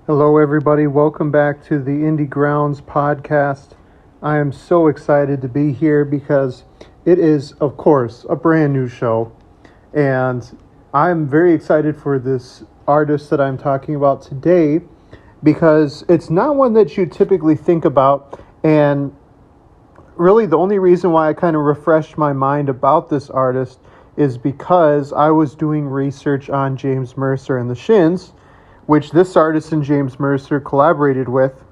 Hello, everybody. Welcome back to the Indie Grounds podcast. I am so excited to be here because it is, of course, a brand new show. And I'm very excited for this artist that I'm talking about today because it's not one that you typically think about. And really, the only reason why I kind of refreshed my mind about this artist is because I was doing research on James Mercer and the Shins, which this artist and James Mercer collaborated with.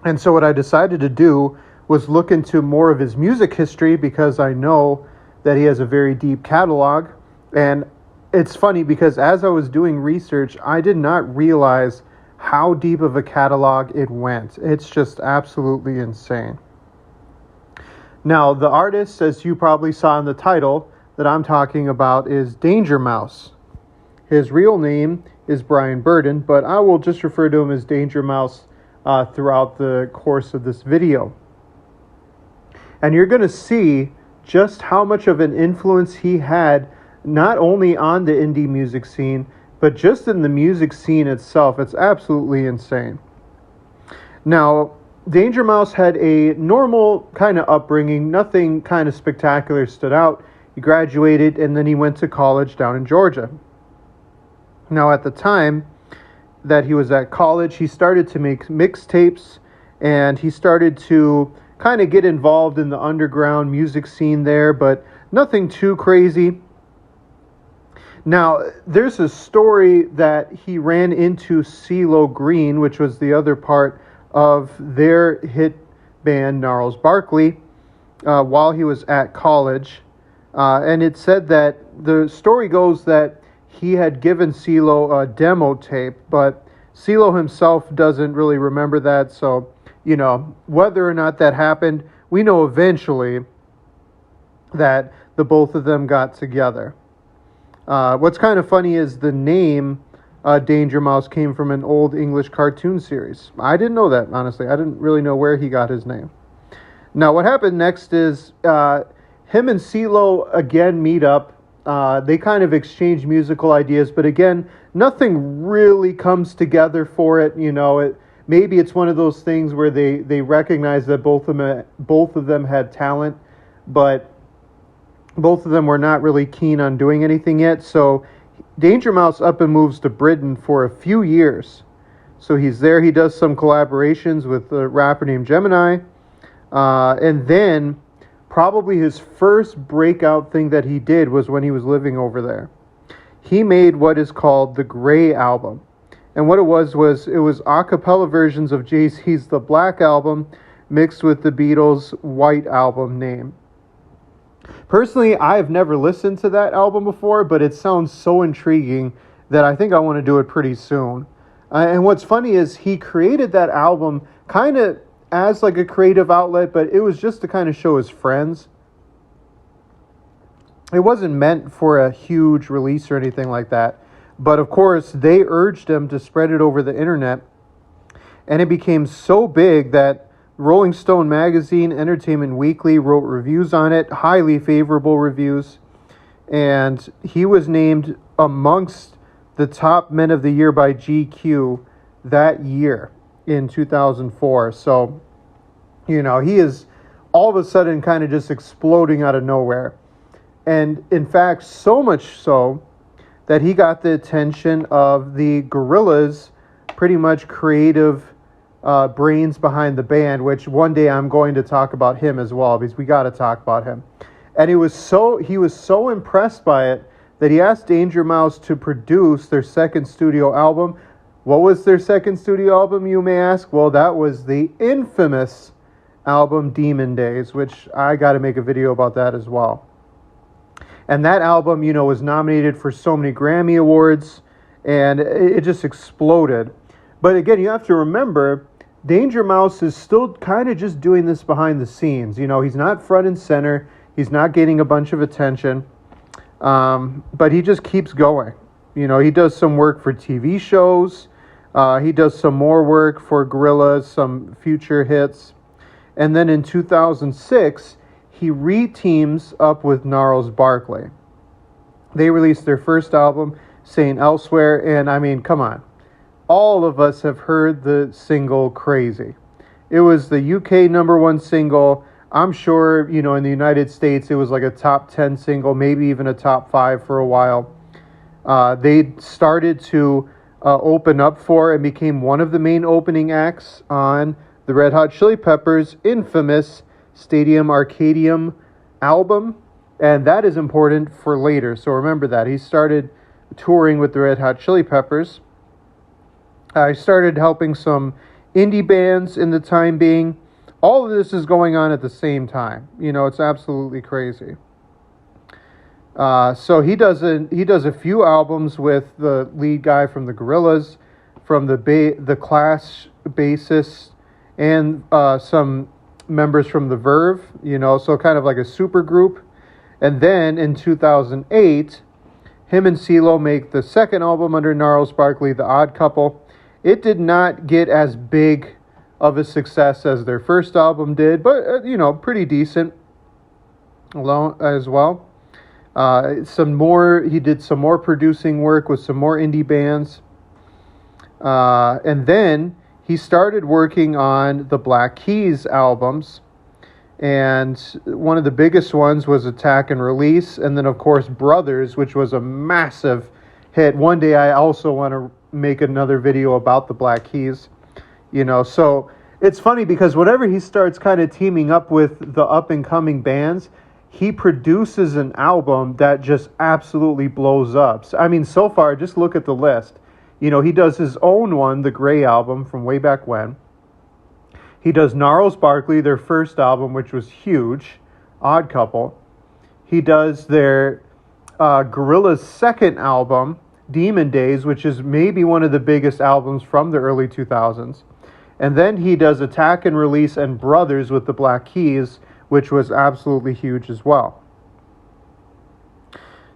And so what I decided to do was look into more of his music history because I know that he has a very deep catalog. And it's funny because as I was doing research, I did not realize how deep of a catalog it went. It's just absolutely insane. Now, the artist, as you probably saw in the title that I'm talking about, is Danger Mouse. His real name is Brian Burden, but I will just refer to him as Danger Mouse throughout the course of this video. And you're going to see just how much of an influence he had, not only on the indie music scene, but just in the music scene itself. It's absolutely insane. Now, Danger Mouse had a normal kind of upbringing. Nothing kind of spectacular stood out. He graduated and then he went to college down in Georgia. Now, at the time that he was at college, he started to make mixtapes and he started to kind of get involved in the underground music scene there, but nothing too crazy. Now, there's a story that he ran into CeeLo Green, which was the other part of their hit band, Gnarls Barkley, while he was at college. And it said that the story goes that he had given CeeLo a demo tape, but CeeLo himself doesn't really remember that. So, whether or not that happened, we know eventually that the both of them got together. What's kind of funny is the name Danger Mouse came from an old English cartoon series. I didn't know that, honestly. I didn't really know where he got his name. Now, what happened next is him and CeeLo again meet up. They kind of exchange musical ideas, but again, nothing really comes together for it. Maybe it's one of those things where they recognize that both of them had talent, but both of them were not really keen on doing anything yet. So Danger Mouse up and moves to Britain for a few years. So he's there. He does some collaborations with a rapper named Gemini, and then probably his first breakout thing that he did was when he was living over there. He made what is called the Grey album. And what it was a cappella versions of JAY-Z's The Black album mixed with the Beatles' White album name. Personally, I have never listened to that album before, but it sounds so intriguing that I think I want to do it pretty soon. And what's funny is he created that album kind of as like a creative outlet, but it was just to kind of show his friends. It wasn't meant for a huge release or anything like that. But of course, they urged him to spread it over the internet. And it became so big that Rolling Stone magazine, Entertainment Weekly wrote reviews on it, highly favorable reviews. And he was named amongst the top men of the year by GQ that year in 2004. So, he is all of a sudden kind of just exploding out of nowhere. And in fact, so much so that he got the attention of the Gorillaz, pretty much creative brains behind the band, which one day I'm going to talk about him as well, because we got to talk about him. And he was so impressed by it that he asked Danger Mouse to produce their second studio album. What was their second studio album, you may ask? Well, that was the infamous album Demon Days, which I got to make a video about that as well. And that album, was nominated for so many Grammy Awards, and it just exploded. But again, you have to remember, Danger Mouse is still kind of just doing this behind the scenes. He's not front and center. He's not getting a bunch of attention. But he just keeps going. He does some work for TV shows. He does some more work for Gorillaz, some future hits. And then in 2006, he re-teams up with Gnarls Barkley. They released their first album, Saying Elsewhere, and I mean, come on. all of us have heard the single Crazy. It was the UK number one single. I'm sure, in the United States, it was like a top 10 single, maybe even a top 5 for a while. They started to open up for and became one of the main opening acts on the Red Hot Chili Peppers' infamous Stadium Arcadium album. And that is important for later, so remember that. He started touring with the Red Hot Chili Peppers. I started helping some indie bands in the time being. All of this is going on at the same time. It's absolutely crazy. So he does a few albums with the lead guy from the Gorillaz, from the Clash bassist, and some members from the Verve. So kind of like a super group. And then in 2008, him and CeeLo make the second album under Gnarls Barkley, The Odd Couple. It did not get as big of a success as their first album did, but, pretty decent as well. He did some more producing work with some more indie bands. And then he started working on the Black Keys albums. And one of the biggest ones was Attack and Release. And then, of course, Brothers, which was a massive hit. One day I also want to make another video about the Black Keys. So it's funny because whenever he starts kind of teaming up with the up-and-coming bands, he produces an album that just absolutely blows up. So far, just look at the list. He does his own one, the Grey album from way back when. He does Gnarls Barkley, their first album, which was huge, Odd Couple. He does their Gorillaz' second album, Demon Days, which is maybe one of the biggest albums from the early 2000s. And then he does Attack and Release and Brothers with the Black Keys, which was absolutely huge as well.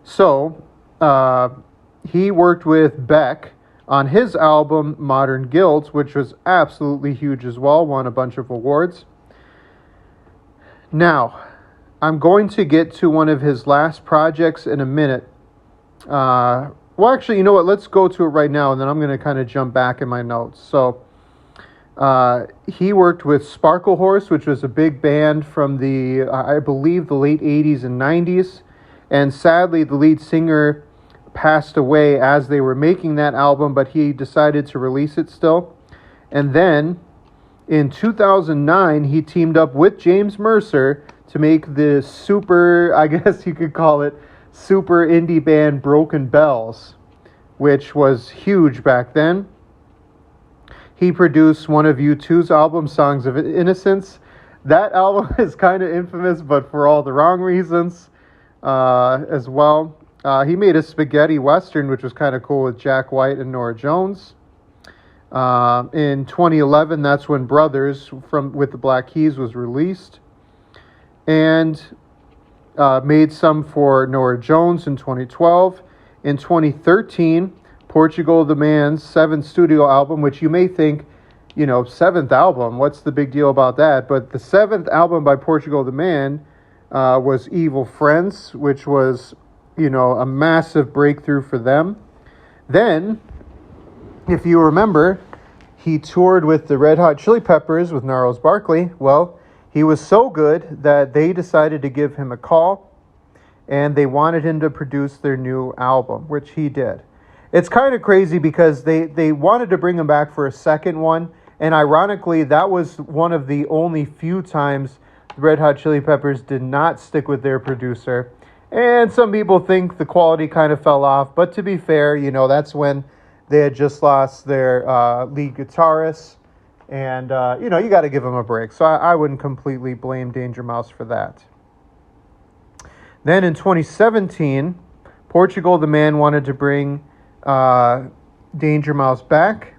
So, he worked with Beck on his album, Modern Guilt, which was absolutely huge as well, won a bunch of awards. Now, I'm going to get to one of his last projects in a minute. Well, actually, you know what? Let's go to it right now, and then I'm going to kind of jump back in my notes. So, he worked with Sparkle Horse, which was a big band from I believe, the late 80s and 90s. And sadly, the lead singer passed away as they were making that album, but he decided to release it still. And then, in 2009, he teamed up with James Mercer to make the super, I guess you could call it, super indie band Broken Bells, which was huge back then. He produced one of U2's album, Songs of Innocence. That album is kind of infamous, but for all the wrong reasons as well. He made a spaghetti western, which was kind of cool, with Jack White and Norah Jones. In 2011, that's when Brothers with the Black Keys was released. And made some for Norah Jones in 2012. In 2013, Portugal the Man's 7th studio album, which you may think, 7th album, what's the big deal about that? But the 7th album by Portugal the Man was Evil Friends, which was, a massive breakthrough for them. Then, if you remember, he toured with the Red Hot Chili Peppers with Gnarls Barkley. Well, he was so good that they decided to give him a call, and they wanted him to produce their new album, which he did. It's kind of crazy because they wanted to bring him back for a second one, and ironically, that was one of the only few times the Red Hot Chili Peppers did not stick with their producer. And some people think the quality kind of fell off, but to be fair, that's when they had just lost their lead guitarist, and, you got to give them a break. So I wouldn't completely blame Danger Mouse for that. Then in 2017, Portugal the Man wanted to bring Danger Mouse back,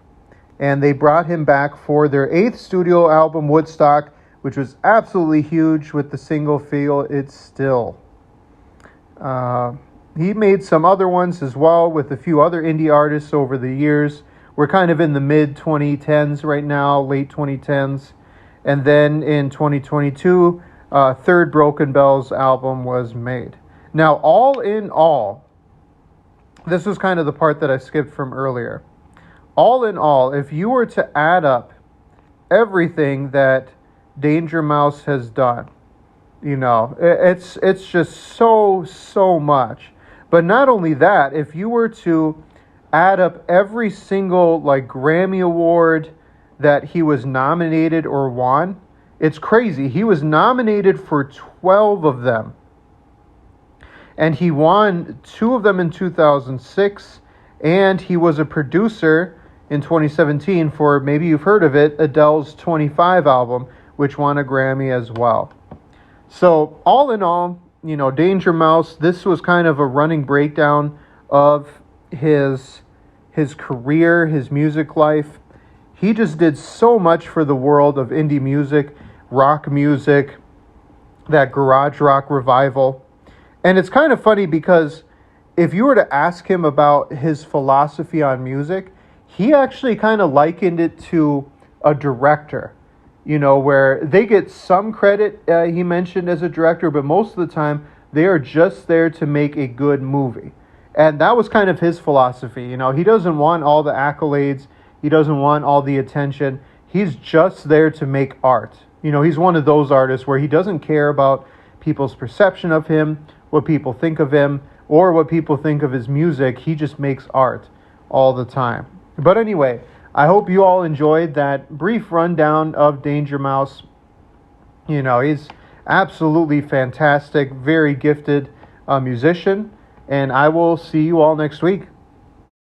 and they brought him back for their 8th studio album, Woodstock, which was absolutely huge with the single Feel It Still. He made some other ones as well with a few other indie artists over the years. We're kind of in the mid-2010s right now, late 2010s. And then in 2022, third Broken Bells album was made. Now, all in all, this was kind of the part that I skipped from earlier. all in all, if you were to add up everything that Danger Mouse has done, it's just so much. But not only that, if you were to add up every single like Grammy award that he was nominated or won, it's crazy. He was nominated for 12 of them. And he won 2 of them in 2006, and he was a producer in 2017 for, maybe you've heard of it, Adele's 25 album, which won a Grammy as well. So all in all, Danger Mouse, this was kind of a running breakdown of his career, his music life. He just did so much for the world of indie music, rock music, that garage rock revival. And it's kind of funny because if you were to ask him about his philosophy on music, he actually kind of likened it to a director, where they get some credit, he mentioned, as a director, but most of the time they are just there to make a good movie. And that was kind of his philosophy. He doesn't want all the accolades. He doesn't want all the attention. He's just there to make art. He's one of those artists where he doesn't care about people's perception of him, what people think of him, or what people think of his music. He just makes art all the time. But anyway, I hope you all enjoyed that brief rundown of Danger Mouse. He's absolutely fantastic, very gifted musician, and I will see you all next week.